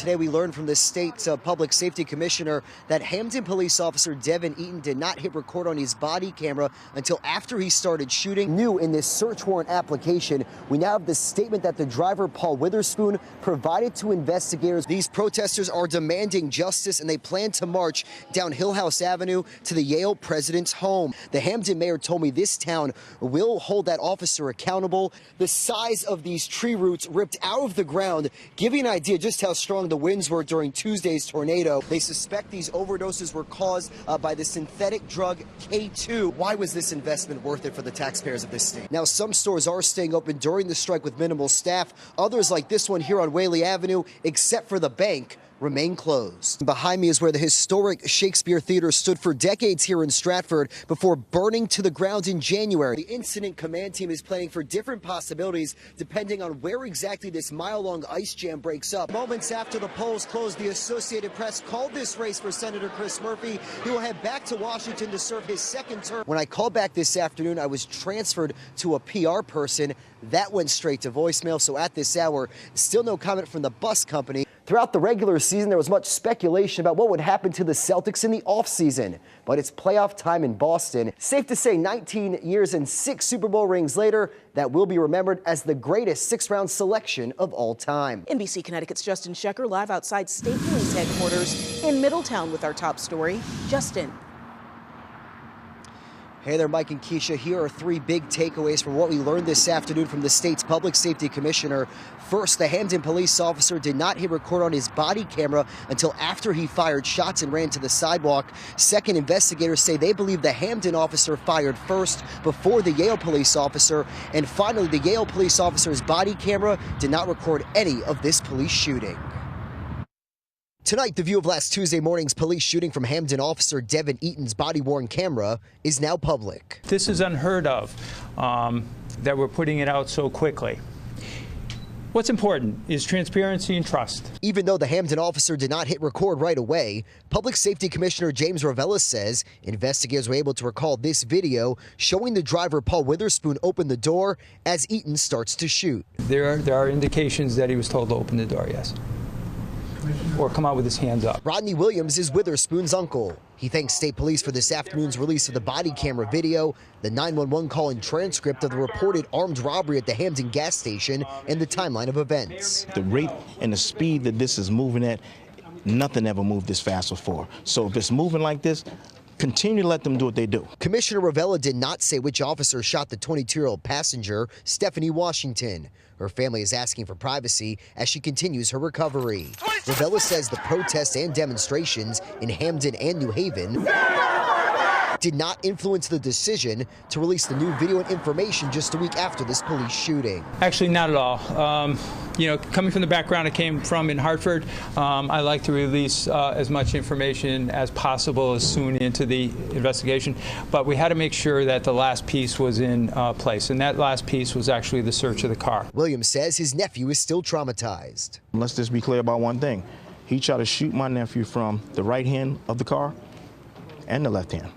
Today we learned from the state's public safety commissioner that Hamden police officer Devin Eaton did not hit record on his body camera until after he started shooting. New in this search warrant application, we now have the statement that the driver, Paul Witherspoon, provided to investigators. These protesters are demanding justice, and they plan to march down Hillhouse Avenue to the Yale president's home. The Hamden mayor told me this town will hold that officer accountable. The size of these tree roots ripped out of the ground, giving an idea just how strong the winds were during Tuesday's tornado. They suspect these overdoses were caused by the synthetic drug K2. Why was this investment worth it for the taxpayers of this state? Now, some stores are staying open during the strike with minimal staff. Others, like this one here on Whaley Avenue, except for the bank, remain closed. Behind me is where the historic Shakespeare Theater stood for decades here in Stratford before burning to the ground in January. The incident command team is planning for different possibilities depending on where exactly this mile-long ice jam breaks up. Moments after the polls closed, the Associated Press called this race for Senator Chris Murphy. He will head back to Washington to serve his second term. When I called back this afternoon, I was transferred to a PR person. That went straight to voicemail, so at this hour, still no comment from the bus company. Throughout the regular season, there was much speculation about what would happen to the Celtics in the offseason. But it's playoff time in Boston. Safe to say 19 years and 6 Super Bowl rings later, that will be remembered as the greatest 6th-round selection of all time. NBC Connecticut's Justin Schecker live outside State Police headquarters in Middletown with our top story. Justin. Hey there, Mike and Keisha. Here are 3 big takeaways from what we learned this afternoon from the state's public safety commissioner. First, the Hamden police officer did not hit record on his body camera until after he fired shots and ran to the sidewalk. Second, investigators say they believe the Hamden officer fired first before the Yale police officer. And finally, the Yale police officer's body camera did not record any of this police shooting. Tonight, the view of last Tuesday morning's police shooting from Hamden officer Devin Eaton's body-worn camera is now public. This is unheard of, that we're putting it out so quickly. What's important is transparency and trust. Even though the Hamden officer did not hit record right away, Public Safety Commissioner James Ravella says investigators were able to recall this video showing the driver Paul Witherspoon open the door as Eaton starts to shoot. There are indications that he was told to open the door, yes. Or come out with his hands up. Rodney Williams is Witherspoon's uncle. He thanks state police for this afternoon's release of the body camera video, the 911 call and transcript of the reported armed robbery at the Hamden gas station, and the timeline of events. The rate and the speed that this is moving at, nothing ever moved this fast before. So if it's moving like this, continue to let them do what they do. Commissioner Ravella did not say which officer shot the 22-year-old passenger, Stephanie Washington. Her family is asking for privacy as she continues her recovery. Ravella says the protests and demonstrations in Hamden and New Haven did not influence the decision to release the new video and information just a week after this police shooting. Actually, not at all. You know, coming from the background I came from in Hartford, I like to release as much information as possible as soon into the investigation. But we had to make sure that the last piece was in place, and that last piece was actually the search of the car. Williams says his nephew is still traumatized. Let's just be clear about one thing. He tried to shoot my nephew from the right hand of the car and the left hand.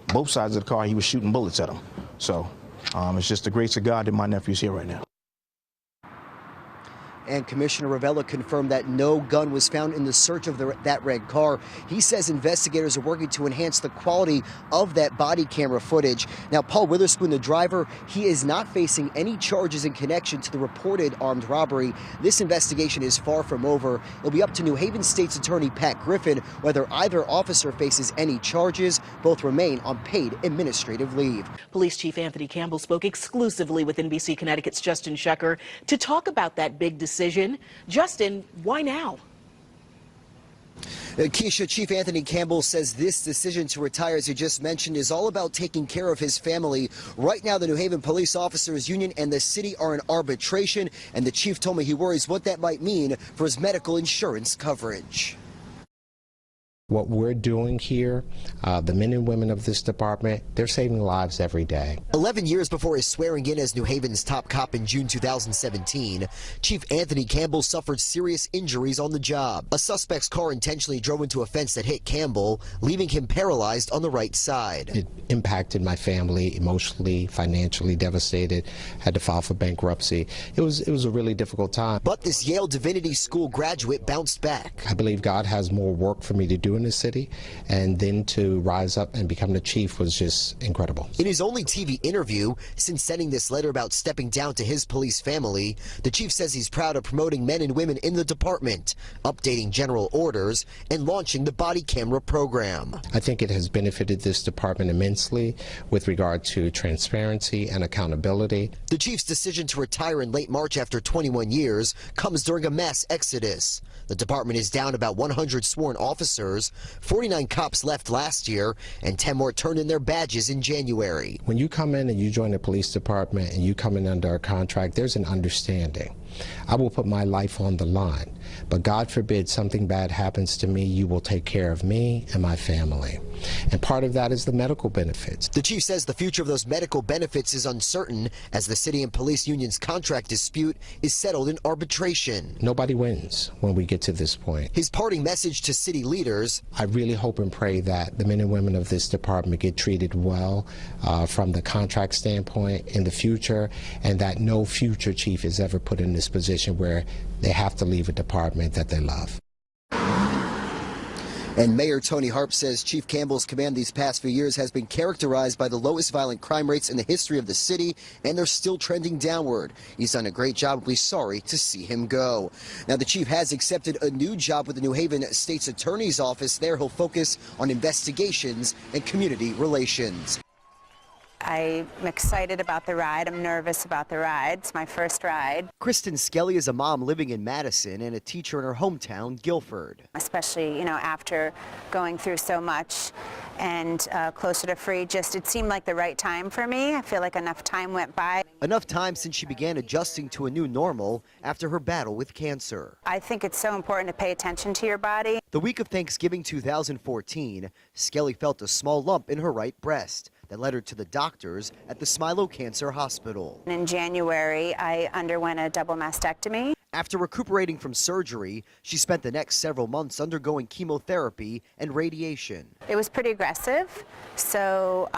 Both sides of the car, he was shooting bullets at him. So it's just the grace of God that my nephew's here right now. And Commissioner Ravella confirmed that no gun was found in the search of that red car. He says investigators are working to enhance the quality of that body camera footage. Now, Paul Witherspoon, the driver, he is not facing any charges in connection to the reported armed robbery. This investigation is far from over. It'll be up to New Haven State's Attorney Pat Griffin whether either officer faces any charges. Both remain on paid administrative leave. Police Chief Anthony Campbell spoke exclusively with NBC Connecticut's Justin Schecker to talk about that big decision. Justin, why now? Keisha, Chief Anthony Campbell says this decision to retire, as you just mentioned, is all about taking care of his family. Right now, the New Haven Police Officers Union and the city are in arbitration, and the chief told me he worries what that might mean for his medical insurance coverage. What we're doing here, the men and women of this department, they're saving lives every day. 11 years before his swearing in as New Haven's top cop in June 2017, Chief Anthony Campbell suffered serious injuries on the job. A suspect's car intentionally drove into a fence that hit Campbell, leaving him paralyzed on the right side. It impacted my family emotionally, financially devastated, had to file for bankruptcy. It was a really difficult time. But this Yale Divinity School graduate bounced back. I believe God has more work for me to do in the city, and then to rise up and become the chief was just incredible. In his only TV interview since sending this letter about stepping down to his police family, the chief says he's proud of promoting men and women in the department, updating general orders, and launching the body camera program. I think it has benefited this department immensely with regard to transparency and accountability. The chief's decision to retire in late March after 21 years comes during a mass exodus. The department is down about 100 sworn officers. 49 cops left last year, and 10 more turned in their badges in January. When you come in and you join the police department and you come in under a contract, there's an understanding. I will put my life on the line, but God forbid something bad happens to me, you will take care of me and my family. And part of that is the medical benefits. The chief says the future of those medical benefits is uncertain as the city and police union's contract dispute is settled in arbitration. Nobody wins when we get to this point. His parting message to city leaders: I really hope and pray that the men and women of this department get treated well from the contract standpoint in the future, and that no future chief is ever put in this position where they have to leave a department that they love. And Mayor Tony Harp says Chief Campbell's command these past few years has been characterized by the lowest violent crime rates in the history of the city, and they're still trending downward. He's done a great job. We'll be sorry to see him go. Now, the chief has accepted a new job with the New Haven State's Attorney's Office. There, he'll focus on investigations and community relations. I'm excited about the ride. I'm nervous about the ride. It's my first ride. Kristen Skelly is a mom living in Madison and a teacher in her hometown, Guilford. Especially, after going through so much and closer to free, it seemed like the right time for me. I feel like enough time went by. Enough time since she began adjusting to a new normal after her battle with cancer. I think it's so important to pay attention to your body. The week of Thanksgiving 2014, Skelly felt a small lump in her right breast that led her to the doctors at the Smilo Cancer Hospital. In January, I underwent a double mastectomy. After recuperating from surgery, she spent the next several months undergoing chemotherapy and radiation. It was pretty aggressive, so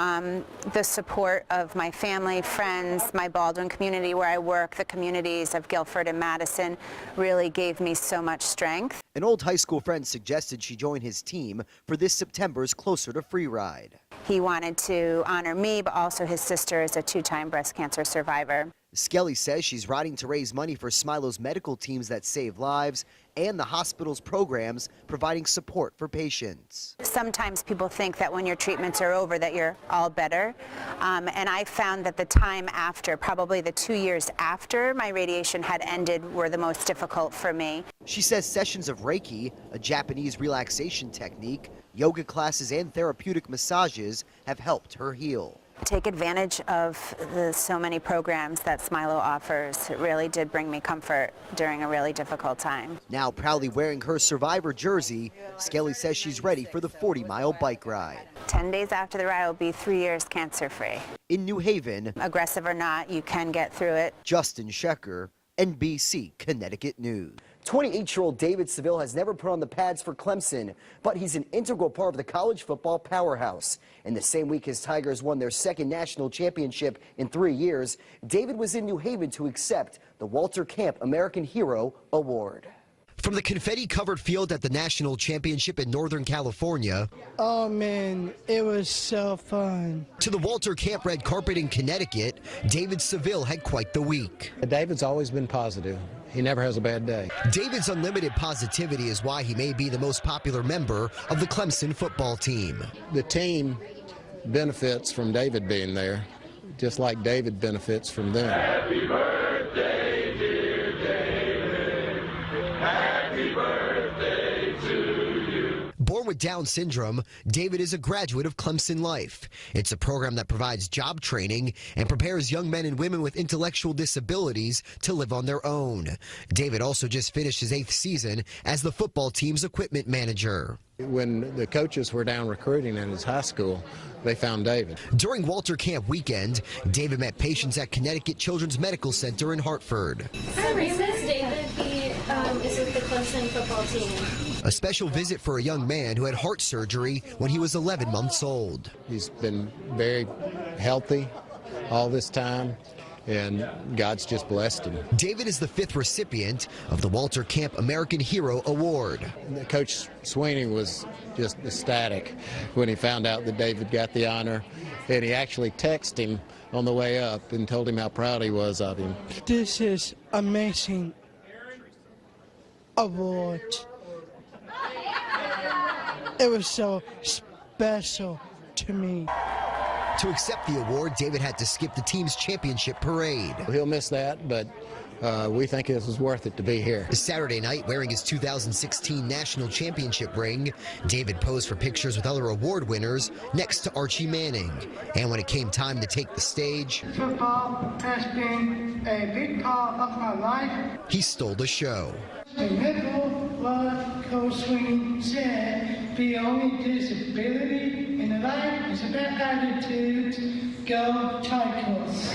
the support of my family, friends, my Baldwin community where I work, the communities of Guilford and Madison really gave me so much strength. An old high school friend suggested she join his team for this September's Closer to Free ride. He wanted to honor me, but also his sister is a two-time breast cancer survivor. Skelly says she's riding to raise money for Smilo's medical teams that save lives and the hospital's programs providing support for patients. Sometimes people think that when your treatments are over that you're all better, and I found that the time after, probably the 2 years after my radiation had ended, were the most difficult for me. She says sessions of Reiki, a Japanese relaxation technique, yoga classes and therapeutic massages have helped her heal. Take advantage of the so many programs that Smilo offers. It really did bring me comfort during a really difficult time. Now proudly wearing her Survivor jersey, Skelly says she's ready for the 40-mile bike ride. 10 days after the ride, will be 3 years cancer-free. In New Haven, aggressive or not, you can get through it. Justin Schecker, NBC Connecticut News. 28-year-old David Seville has never put on the pads for Clemson, but he's an integral part of the college football powerhouse. In the same week his Tigers won their second national championship in 3 years, David was in New Haven to accept the Walter Camp American Hero Award. From the confetti-covered field at the national championship in Northern California. Oh man, it was so fun. To the Walter Camp red carpet in Connecticut, David Seville had quite the week. David's always been positive. He never has a bad day. David's unlimited positivity is why he may be the most popular member of the Clemson football team. The team benefits from David being there, just like David benefits from them. Happy birthday, dear David. Happy birthday to you. Born Born with Down syndrome, David is a graduate of Clemson Life. It's a program that provides job training and prepares young men and women with intellectual disabilities to live on their own. David also just finished his 8th season as the football team's equipment manager. When the coaches were down recruiting in his high school, they found David. During Walter Camp weekend, David met patients at Connecticut Children's Medical Center in Hartford. Hi, this is David. He is with the Clemson football team. A special visit for a young man who had heart surgery when he was 11 months old. He's been very healthy all this time, and God's just blessed him. David is the 5th recipient of the Walter Camp American Hero Award. Coach Sweeney was just ecstatic when he found out that David got the honor, and he actually texted him on the way up and told him how proud he was of him. This is amazing award. It was so special to me. To accept the award, David had to skip the team's championship parade. He'll miss that, but we think it was worth it to be here. Saturday night, wearing his 2016 national championship ring, David posed for pictures with other award winners next to Archie Manning. And when it came time to take the stage, Football has been a big part of my life. he stole the show. Remember what Coach Sweeney said, the only disability in life is a bad attitude. Go Tigers.